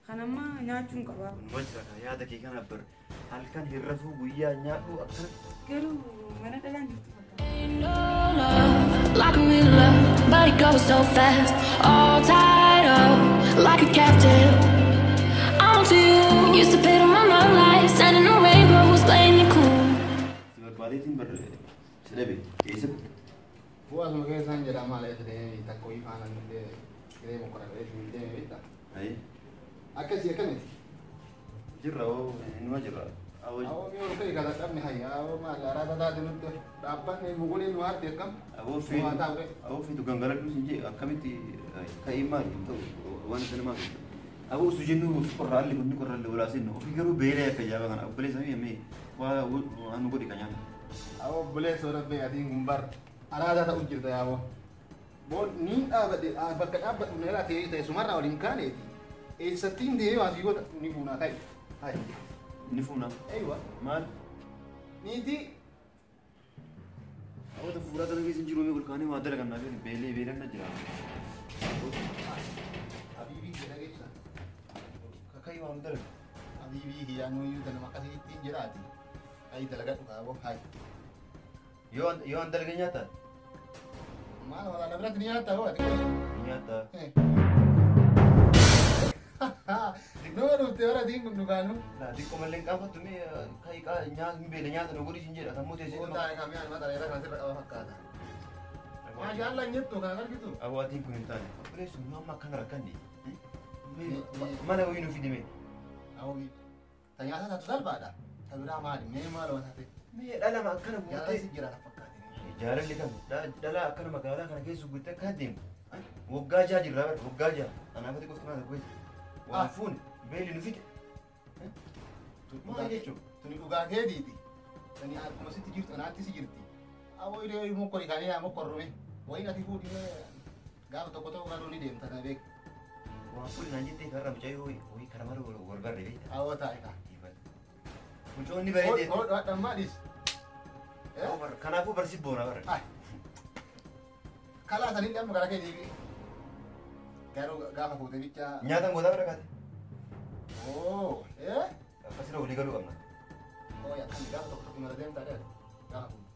kanamma nyaachuun qaba. Majra yaa daqiiqaa nabbar halkan hirrafuu guyyaa nyaadhu akkana. Garuu mana dhalaan jirtu. Like a real love, but it goes so fast. All tied up, like a captive. On to you, used to pay to my mom life, sending the rainbows, playing it cool. Barbaadeen bar silabe eesib. Bu'aa sama keessaan jedha maal ta'e takko ifaan illee giree mokoraalee illee beekta. Ayi. Akkasii akkamiti. Jirra oo inuma jirra. Awoo miyoo kai kala qabni hayya awoo maal araada taate nutti dhaabbanni mugulee nu haarte akkam. Awoo fiitu gangaladhu sinjee akkamitti ka'ii maali ta'u waan sana maali. Awoo su jennu qorraalli kunni qorraalli walaasin ofii garuu beelee akka jaaba kana obbolee samii yemmee waa waan godhi kanyaan. Awoo obbolee soorabee adiin gumbar araada ta'u jirta yaaboo. Boon ni dhaabate bakka dhaabbatu neeraa ta'e sumarraa waliin kaaneeti. Eessattiin deemee waasii godha ni fuunaa ta'e. Hayi. Nifuna. Aywa. Mal. Niti. Awwa ta fura kana keessa jiru mee kulkaanii waa dalagan naa fi beelee na jira. Habibi jira geessa. Kakai waa dalagan. Habibi hiyaanuu iyyuu kana makasii ittiin jiraati. Ayi dalagadhu kaaboo hayi. Yoo an dalagan nyaata. Maal walaana biratti ni nyaata hoo ati. Nyaata. Nama dhufte warra diin kun dhugaanu. Nah, xiqqoo mallee qaafatu mee kai nyaata beela nyaata nu godhi sin jedha sammuu teessee. Kun taa'e kamii ani mata dheeraa kana sirra qaba fakkaata. Maa jaalla nyettu kana argitu. Awwaatiin kun hin taane. Obboleessu nu amma akkana rakkanne. Mana wayii nu fidime. Awwi. Ta nyaata taatu salphaadha. Ta biraa maali? Mee maal waan taate? Mee dhalama akkana Jaalala guuttee. si jira na fakkaate. Jaalalli kam dhalaa akkana magaalaa kana keessa guuttee akka deemu. Waggaa jaa jirra waggaa jaa. Anaafati qofti maal gooti. Waan fuun beelli nu fide. Maal jechuudha? Tuni dhugaa keetiiti. Tani akkuma sitti jirtu anaatti si jirti. Awoo idee mokkori kaanii yaa mokkorrume. Wayin ati fuudhee gaafa tokko tokko kan ni deemta na beek. Waan fuudhi naan jettee karra mucayyoo wayii karaa mara wal barre beekta. Awoo taa'e kaa. Mucoonni bareedee. Hodhaa dhammaadhis. Kanaafuu barsi boona bara. Kalaa sanii dhamma gara keetii. Garuu gaafa fuutee bichaa. Nyaataan gootaa bara kaate. Oo. Akkasirra walii galuu qabna. Oo yaa kan gaafa tokko tokko mara deemtaa dha. Gaafa fuutee.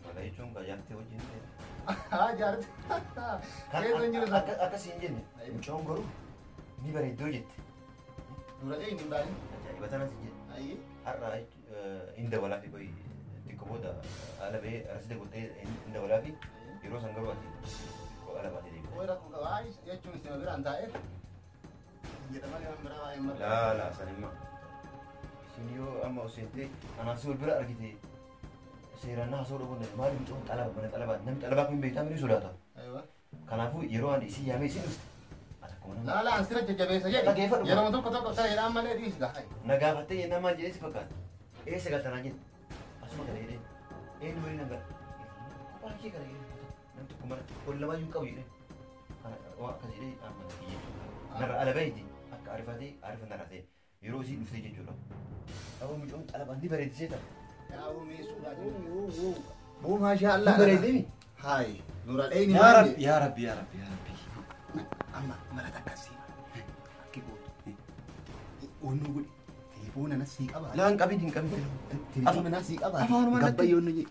Mala jechuun jaartee wajjin. Haa jaarti. Keessa hin jiru sana. Akkasii hin jenne. Mucaan garuu ni bareeddoo jette. Dura eenyu hin baay'in. Ajaa'iba tanas hin jenne. Ayyee. Har'a hin dabalaa fi qoyi xiqqoo booda haala ba'ee asii godhee hin dabalaa fi yeroo san garuu ati haala baatee deebi'a. Ooyira kun qabaa jechuun isin biraan taa'eef. Jedhama kan biraa waa'ee marga. Laa sanimma. Isin yoo amma oseentee anaasii wal bira argite seeraan haasa'uu dhabuun maali mucaan xalaba mana xalabaa namni xalabaa kun beektaa ni sodaata. Kanaafuu yeroo ani isii yaamee isin dhufte. Lala ansira jajjabeessa jedhe. Yeroo tokko tokko ta'eedhaan malee dhiisga. Na gaafattee namaan jedhee si fakkaata. Eessa galtanaa jette. Asuma kana jedhee. Eenyu waliin nan gara. Kophaa ishee kana jedhee. Namni tokko mana ol lamaa iyyuu qabu jedhee. Waa akkas jedhee amma jechuudha. Narra ala baheeti akka arifatee arifa narra ta'e yeroo isii dhuftee jechuudha. Aboo mucoon xalabaan ni bareeddisee ta'a. Yaa'u meessuudhaa jiru. Boo maashaa Allah. Bareeddee. Haayi. Nura dheeyni. Yaa Rabbi yaa Rabbi yaa Rabbi yaa Rabbi. Amma mala takkasii. Akki gootu. Onnuu godhi. Telefoona na sii qaba. Laan qabin hin qabin. Telefoona na sii qaba. Afaanuma Gabbayyoon ni.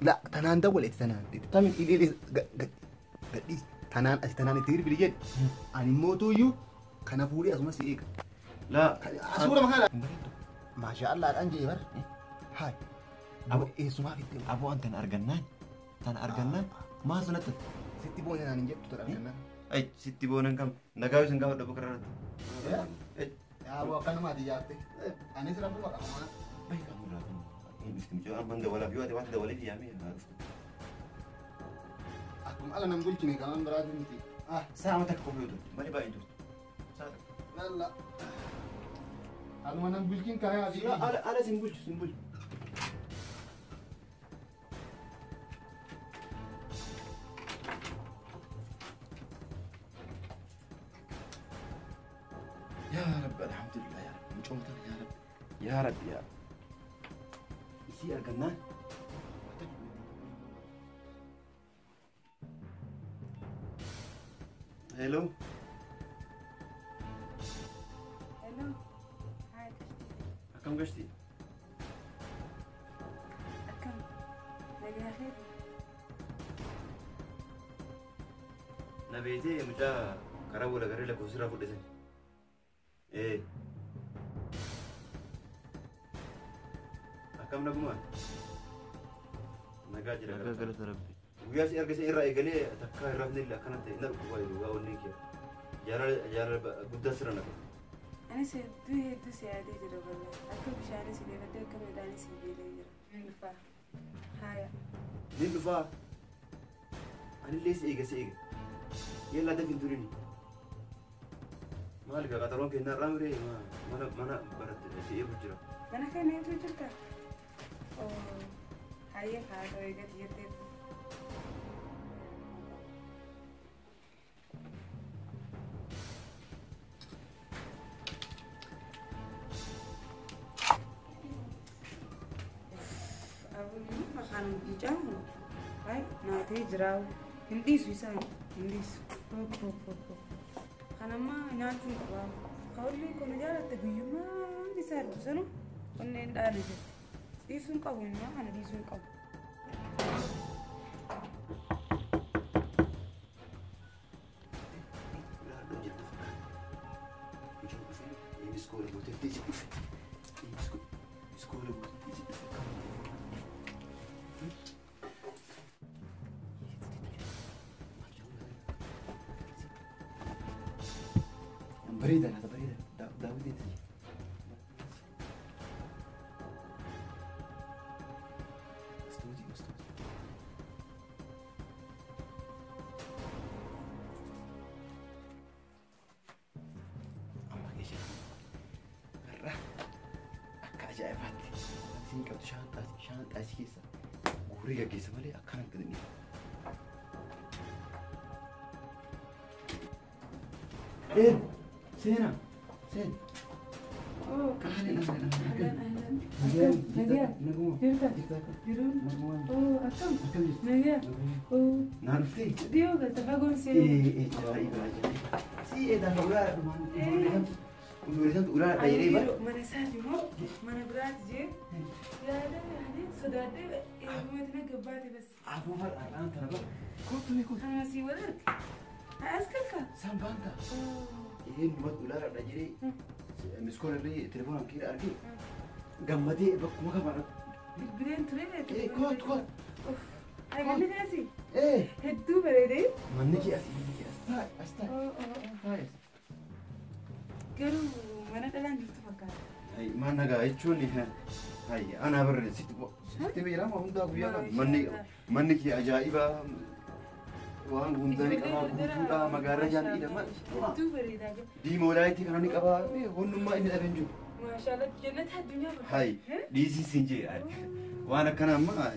La tanaan dawwaleeti tanaan. Tamin illee gadhiis. Tanaan as tanaan itti hirbi jedhe. Ani mootuyyuu kana fuudhee asuma si eega. Laa. Asuura mahaala. Maashaa Allah dhaan jee bar. Haay. Abo eessumaa fitte. Aboo an tan argannaan maa sanatti. Sitti boone naan hin jettu tan argannaan. Ay sitti boonan kam nagaa isin gaafa dhabu kararratti. Abo akkanumaati jaatte. Anis rabbuma qaba mana. Bayi kamu raa kun hin dhufti mijoo amman dawalaaf yoo ati waan dawalee fi yaamee haa dhuftu. Akkuma ala nam bulchine kaman biraati miti. Sa'a takka kophee turte malee baay'ee turte. Sa'a takka. Lalla. Aluma nam bulchin kaayaa fi. Ala sin bulchu. يا رب الحمد لله يا رب مجومتك يا رب يا رب يصير الجنان هلو No. Hai tashti. Akkam gashti? Akkam. Nagaa kheer. Na beetee mucaa karaa wala garee lakkoofsirraa fudhatan. Akkam nagumaan? Nagaa jira. Nagaa galata rabbi. Guyyaa si argise irraa eegalee takkaa irraa fidee akkanatti na dhukkuba jiru gaa onneen kee. Jaalala guddaa sirra naqa. Anis hedduu si yaadee jira bal'aa. Akka bishaanis si beeladee akka midhaanis si beelee jira. Ni dhufaa. Haaya. Nin dhufaa. Anillee si eega si eega. Yella adda hin turini. Maal gaa qaxaroon kennaa irraa miree mana baratte si eegu jira. Mana kana eeguu jirta? Haaya haa ta'u eegatti jettee. Makanan bijang, baik. Nanti jerau, hindi susah, hindi. Karena mah nyatu apa? Kau ni kau najar tu guyuma di sana, sana. Kau ni dah ada. Disun kau ni mah, mana disun kau? Barida, nada barida. Dá o dedo. Gostoso. Amma che c'è? Guarda. A casa è fatti. Sin che shanta schissa. Guriga che se male akkana gadni. Sena. Sen. Oh, Kahane na. Nagia. Jirta. Jirun. Oh, akam. Nagia. Oh. Narfi. Dio kata bagus sih. Si eda ular Urusan ular dari mana? Mana sahaja mau, mana berat je. Ya ada, sudah ada. Mau itu nak kebat bas. Aku hal anak teraba. Kau tu ikut. Masih wajar. Askar ka? Sambanta. Ini buat ular ada jadi. Miskol ni telefon kira argi. Gammadi bakuma kamar. Bilen tren. Kau. Ay mana kasih? Itu berada. Mana ki asi? Asta. Hai. Garu mana dalam itu pakai. Hai mana ga ichu ni hai ana bar sitti bira ma hunda guya manni ki ajaiba waan hundani qaba guutuudha magaarrajaan idama Itu berada. di moolayti kana ni qaba honnummaa inni dhaben jiru Mashallah jannat addunyaa. hai dhiisii siin jee waan akkana amma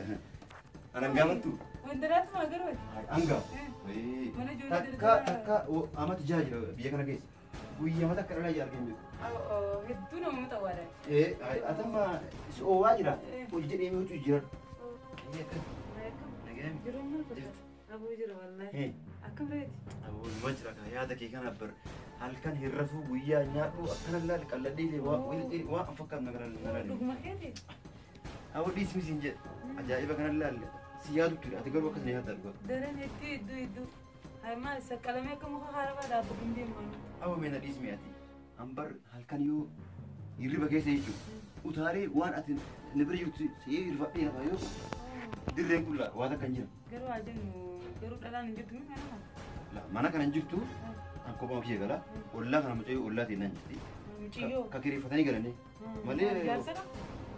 anan gaamattu Wandarat mah garu. anga takka amati jaa jira biyya kana keessa guyyaa mata akka dhalaa argeen jiru Itu nama tawara. atama oowaa jira hojii jedhee hojii jira Jiru mana? Abu jiru wallahi. Akam berada. Aboo jira ka yaada kee kana bar halkan hirrafuu guyyaa nyaadhu akkana laal qalladhee waa fakkaatu nagara Dugma kete. aboo dhiismi siin jedhe ajaa'iba kana laal si yaadu ture ati garuu akkas na yaadda dhugaa Daran itu. Hai mas, sekalamnya kamu harap ada apa pun mana? aboo meena dhiismi ati ambar halkan yoo hirriba keessa jechuudha utaalee waan ati na bira jirtu si'ee hirfadhee lafaa yoo dirreen kun waa takka hin jira Garu aja garu dalan jitu mana? mana kana hin jirtu an kophaa ofii gala ollaa kana mucayyoo ollaa ta'e naan jirti Muciyo. ka kireeffatanii galanii malee Jaarsa ka?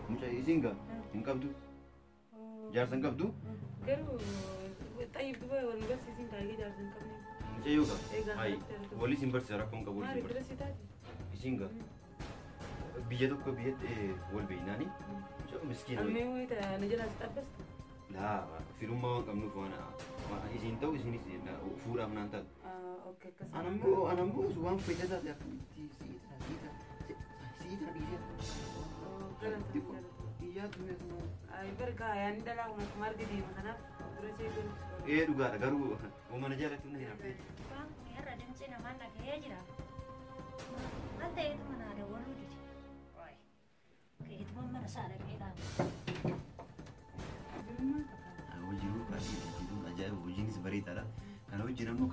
mucayyoo isiin gaa hin qabdu jaarsa hin qabdu Garu tayyib duba wal bas isin kali jaarsa kamne. mucayyoo gaa hai walii sin barsiisa rakkoon qabu walii Mari sin barsiisa terus itu. isiin gaa biyya tokko biyyatti wal beeynaanii mucayyoo miskiina Alme wo ita najala tabbas. laa firummaa waan qabnuuf waan isiin ta'u isiinis fuudhaaf naan taatu Oke kesan. anammoo waan fayyadaa taate akkamitti siita dhiisee iyyaa ture Ay berka yang dalam kemar di mana? Terus itu. dhugaadha garuu uumana jaalatti hunda hin hafne Bang, ni har'a dimtsi namaan dhagahee jira. Maal ta'eetu mana aadaa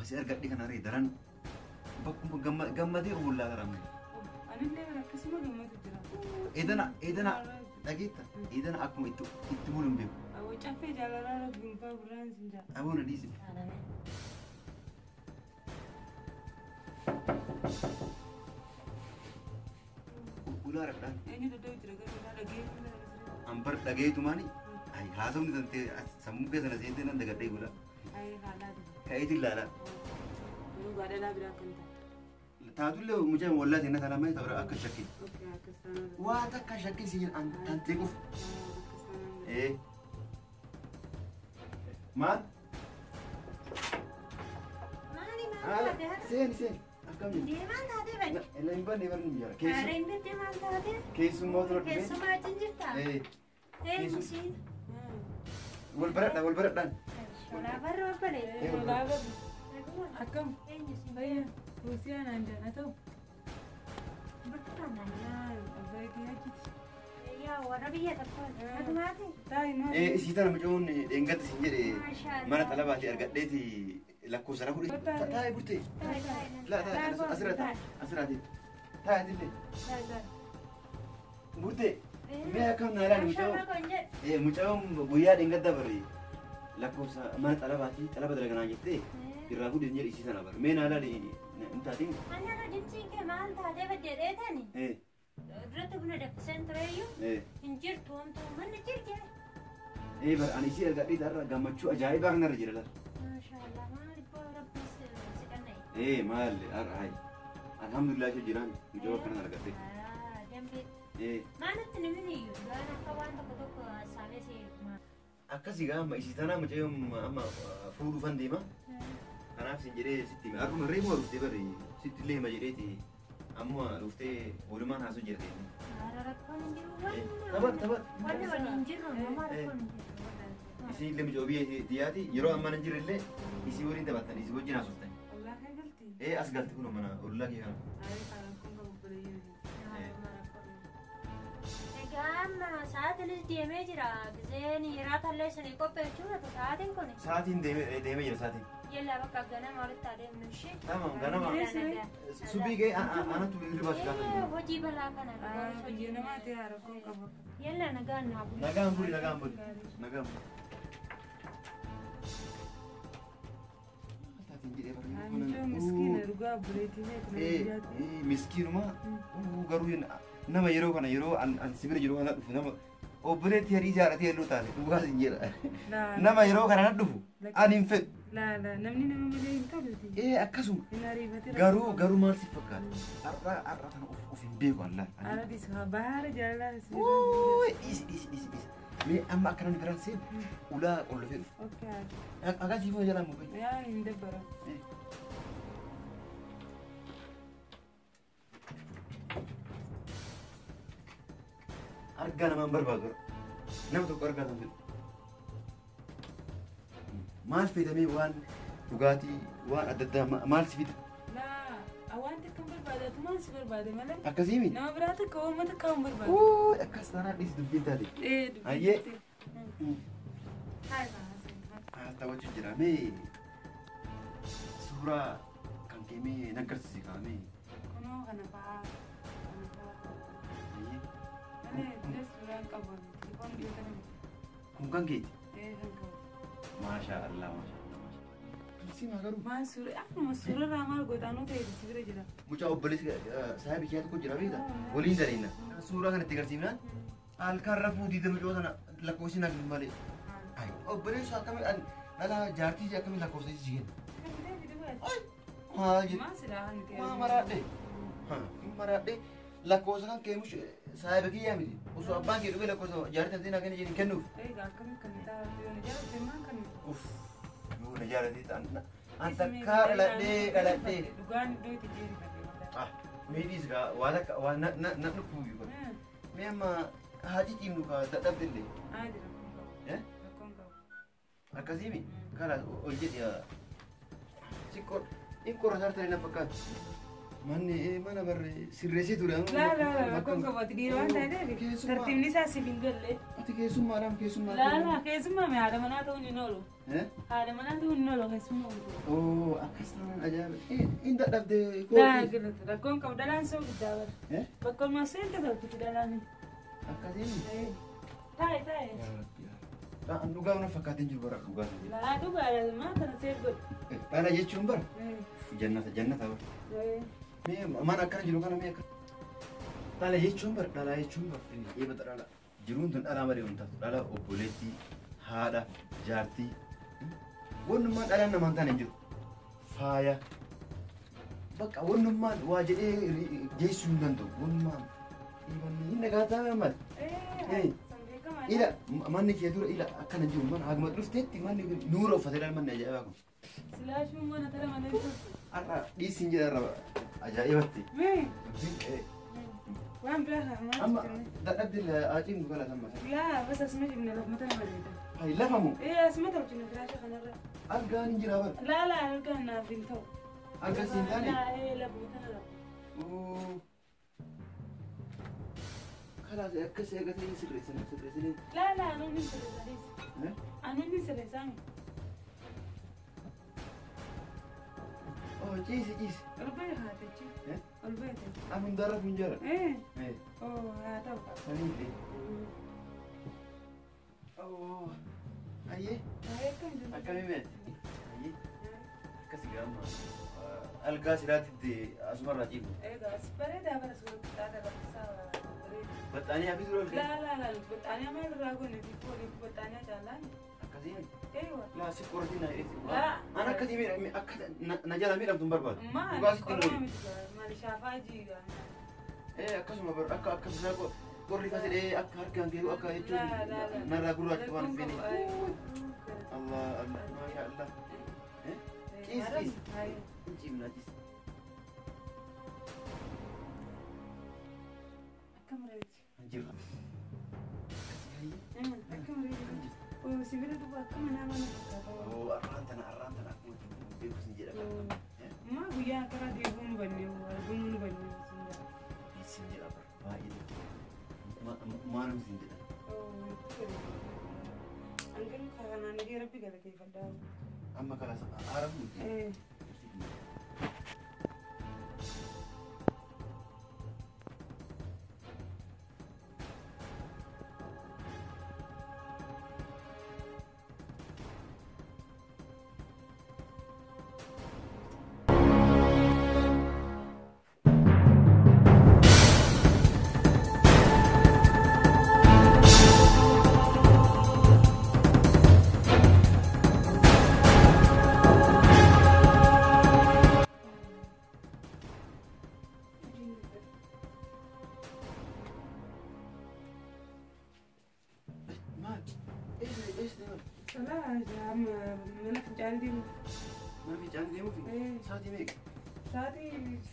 Akkuma si argadhe kana ree daran bakkuma gammadee oolaa garamne. Anillee akkasuma gammatu jira. Edana dhageetta. Edana akkuma itti buluun beeku. Awwa caffee jaalalaa gunfaa gurraan sin jaa. Aboona dhiisi. Ulaa rabdhaan. Eenyu dadhabu jira gara dhagee. Ambar dhageetu maani. Ay haasawni tantee sammuu keessa na seentee nan dagadhee gula. Ay haalaa dha. Ka'eetiin ilaala. Yoo gaadhalaa biraa kan ta'e. Taatullee mucaan wallaa seenaa kana mee ta'udha akka shakkii. Okkee akkas taanaa. Waa takka shakkii si jedhan tantee qofa. Maal? Seen akkamiin? Deemaan taatee bari. Ela hin banne barni jira. Haara hin deemaan taatee. Keessummaa tura dhufee. Keessumaa achi jirtaa? Eenyu siin? Wal baradhaan. Walaabarra obbolee. Walaabarra. Akkam? Eenyu siin? Bayya. Ruusiyaa naan jaan haa ta'u. Bakka naan. Abbaa kiyyaachiti. Yaa warra biyya tokko. Atumaati? Taa'ii maal? Isii tana mucaa'uun dheengatti sin jedhe mana xalabaati argadheeti lakkoofsa na fudhe. Taa'ee bultee. Asirraati. Taa'eetillee. Bultee. Mee akkam naa ilaali mucaa'uun. Mucaa'uun guyyaa dheengaddaa barre lakkoofsa mana xalabaati xalaba dalaganaa jettee irraa fudhe sin jedhe isii tana barre. Mee naa ilaali hin taatiin. Mana rajimsiin kee maal taatee baddeedheetani? Irratti buna dabbiseen tureeyyuu hin jirtu homtuu manni jirti. Bar ani isii argadhee irra gammachuu ajaa'ibaa kanarra jira laata. Maashaallah maal ibboo rabbis si qanna'e. Maal har'a alhamdulillah ishee jiraan mucaa akkanan argadhee. Dambii. Maalitti namni iyyuu waan akka waan tokko saamee si Akkasii gaama isii tanaa mucaa amma fuudhuufan deema. Kanaaf sin jedhee sitti hime. Akkuma reefu dhuftee barri sitti illee hima jedheeti. Amma dhuftee walumaan haasoo jirte. rakkoon hin jiru. Wanni waliin jirru nama rakkoon hin jiru. Isin illee mucaa biyya diyaati yeroo ammaan hin jirre illee isii waliin taphattan isii wajjin haasoftan. As galti kun mana ollaa kee kana. Egaa amma sa'aatiinis deemee jira. Giseen hiraatallee isinii qopheechuu sa'aatiin kun. Sa'aatiin deemee jira sa'aatiin. Yalla bakka ganama walitti adeemnu ishee. Tamam ganama. Subii ga'e anatu hirriba shi gaafa. Hojii balaa kana. Hojii namaa ta'e rakkoon qabu. Yalla nagaan naa bulu. Nagaan buli. Miskiina dhugaa buleetii miskiinuma garuu nama yeroo kana yeroo an sibira jiru kana dhufu nama obboleetti harii jaalatee halluu taate dhugaas hin jedha. Nama yeroo kana na dhufu ani hin fedhu. Namni nama malee hin qabuti. Akkasuma garuu maal si fakkaata har'a kana of hin beeku Allah. Aradis bahaara jaalalaa. Dhiisi. Mee amma akkana biraan seenu ulaa qollofee dhufu. Akkasii fuula jalaan muka. Yaa hin dabbara. Argaa namaan barbaadu nama tokko argaa kan fedhu. Maal fayyadamee waan dhugaatii waan adda addaa maal si fida? Waan takka barbaadatu maal si barbaada malee? Akkasiimi? Nama biraa takka uummata takka hin barbaadu. Akkas taanaa dhiisi dubbiin taate. Ayyee. Taphachuu jira mee suuraa kan keemee naggarsiise kaa'amee. Kunoo kana fa'aa. Kun kan keeti? Kan qabu. Masha Allah. Si magaru. Maal suuraa akkuma suurarraa maal godhaanuu ta'e si bira jira. Mucaa obboleessi saahibi kee tokko jira beekta waliin daleena. Suuraa kanatti agarsiifnaan halkan rafuu diida mucaa sana lakkoofsi nagin malee. Obboleessi akkamii dhala jaartii akkamii lakkoofsa si kenna. Maal jedhu? Maa maraadhee lakkoofsa kan keemush saahiba kiyyaa miti. Osoo abbaan kee dhufee lakkoofsa jaartii ta'e nagaan jedhin kennuuf. Akkamii kan taa'u yoo na jaalate maal kan yoo na jaalate ta'an anta kaa dhaladhee. Dhugaan iddoo itti jeeru. Miidhiis gaa waan akka waan na dhufuu yoo godhe. Mee amma haati ciimnu kaa dadhabde illee. Rakkoon qabu. Akkasiimi karaa ol jedhi xiqqoo xiqqoo rasaar ta'e na fakkaatu. mana barre sirreessee ture. Rakkoon qabaatu dhiira waan taateef tartiibni isaa siif hin galle. Ati keessummaadhaam keessummaa. Keessummaa mi haadha manaa ta'uun hin oolu. Haadha manaa ta'uun hin oolu keessummaa. Oo akkas taanaan ajaa'iba. Hin dadhabdee kooti. Rakkoon qabu dhalaan soo guddaa bara. Bakka olmaa seenta ta'utti dhalaani. Akkasiin. Taa'e. Dhugaa mana fakkaatiin jiru bara dhugaa. Dhugaadha maa kana seef godhu. Dhala jechuun bara. Jannata bara. Mana akkana jiru kana mee akka. Dhala jechuun bara eebata dhala. Jiruun tun dhalaa malee wantaatu dhala obboleettii haadha jaartii. Wannummaan dhalaan namaan taane hin jiru. Faaya. Bakka wannummaan waa jedhee geessuu hin danda'u. Wannummaan inni nagaa taa'aa maali? Ila manni kee dura ila akkana jiru mana haguma dhufteetti manni nuura uffatee dhala manni ajaa'ibaa kun. Silaashuun mana tara malee. Har'a dhiisiin jedha ajaa'ibatti. Waan biraa haa amma dadhabdee aaciin gala samma. Laa bas asuma jirna lafa mata bareeda. Hai lafamu. Asuma ta'u jirna firaasha kanarra. Argaan hin jira bara. Laa argaan naaf hin ta'u. Argaan siin taane. Lafa mata lafa. خلاص أكسر أكسر سرّي لا أنا من سرّي أنا من سرّي سامي جيس البيت هاتي البيت أنا مدرب من جرا إيه هذا سليم أيه كم يوم أيه كسي جامع الكاسرات دي أسمر رجيم إيه أسمر ده بس هذا بس بطانية في دول لا بطانية ما يدرغون في كل بطانية جالان أكاديمي أيوة لا سكورتينا لا أنا أكاديمي نجلا مين أبدون برباد ما شافاجي إيه أكاسم بر أكاسم كوري فاسد إيه أكهر كيلو أكا يجون نرى كل واحد كمان فيني الله ما شاء الله كيس نجيب نجيس Anjir. Sibila tu buat kemana-mana. Oh, arrantan aku beku senjata kan. Ma buya kara dia bun banyu senjata. Senjata apa? Baik. Mana senjata? Angin karena dia rapi kalau kayak pada. Amma kalau Arab mungkin.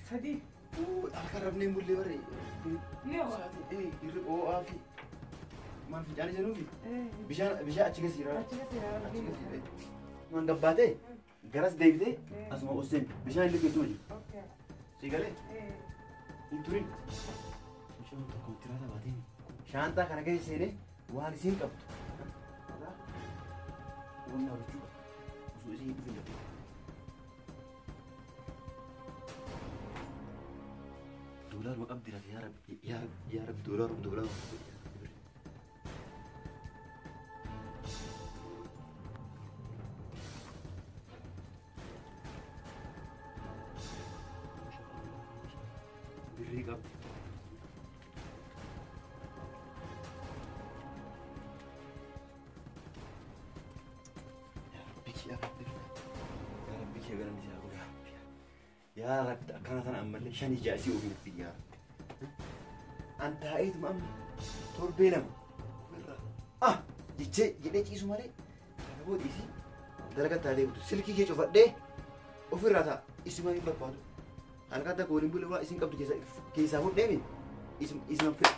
Sadi. Akarab nih mulai beri. Sadi. Irip afi. Man finjani jenufi. Bisa achiga sira. Achiga sira. Man gabbate. Garas deebite. Asuma usen. Bisa illi keetu jiru. Okay. Sigale. Inturin. Bishaan tokko tirata baatee. Shaantaa kana keessee waan isiin qabdu. Wanna hojjuu. Osoo isiin dhufin dhabde. دولار مقدر يا رب يا رب دولار بالرقاب يا رب كانت انا امل شاني جاسي وفي نفسي يا رب انت هايت مام توربينم جيتي جيسو مالي انا بو ديسي درجه تالي سلكي كي شوفدي وفراتا اسمه يبقى انا كنت اقول لهم بقى اسم قبل كيسا هو ديمي اسم في دفتر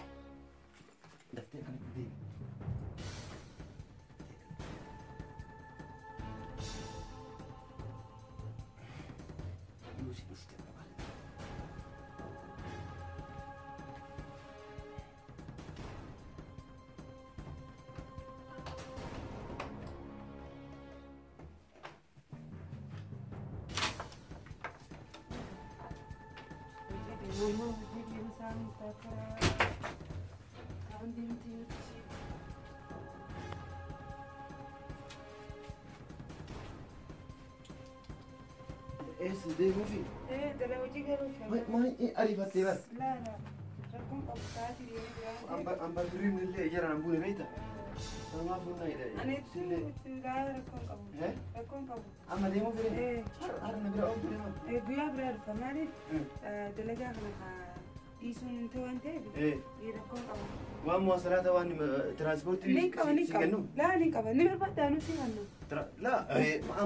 كان بدي Isaan takka kan deemtee nuti. deemuu fi Dala hojii garuu maal ariifattee bar laala rakkoon qabu taati deemee jira. amba firiin illee ijara nan buune beekta namaa fuunna hidha Ani sillee laala rakkoon qabu. Rakkoon qabu. amma deemuu fire har'a na bira ooltu deeman Guyyaa biraa dhufa maaliif dalagaa kana dhiisuun ta'u waan ta'eef rakkoon qabu. waan muwasalaata waan tiraanspoortii Ni qaba ni si qaba. kennu Laa ni qaba ni barbaaddaa nuti kannu.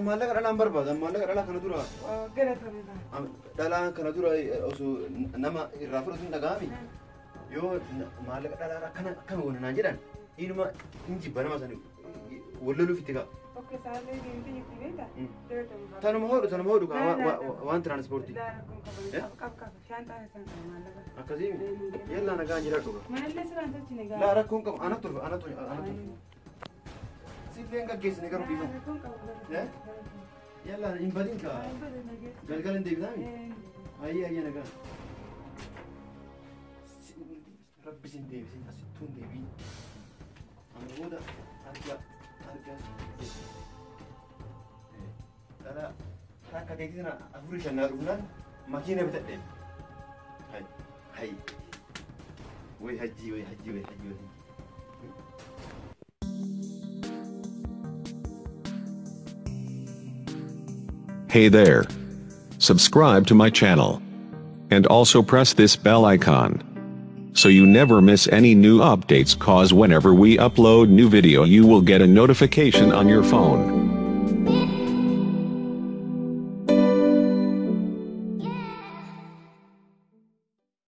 maallaqa dhalaan barbaada maallaqa dhalaa kana dura Galatamedha. dhalaan kana dura osoo nama irraa fudhatu hin dhaga'ami yoo maallaqa dhalaa akkana goona naan jedhan inuma hin jibba nama sani walloluuf itti ga'a. Okke saalee deemtee jirti beektaa? Galatamedha. Tanuma hodhu waan tiraanspoortii. Laa rakkoon qabu. Qaba shaantaa isaan qaba maallaqa. akkasii yallaa nagaan jira dhuga. Manallee siraan tolchine gaa. Laa rakkoon qabu anatu silleen gaggeessine garuu dhiifama. Rakkoon qabu. Yallaa hin badin kaa galgala hin deebisaami. Ayyee nagaan. Rabbi sin deebisin asittuu hin deebiin. Amma booda argaa dhala takka teetii sana afurii shannaa dhufnaan makiina bitadhee. Hay way hajji. Hey there. Subscribe to my channel. And also press this bell icon. So you never miss any new updates, cause whenever we upload new video you will get a notification on your phone.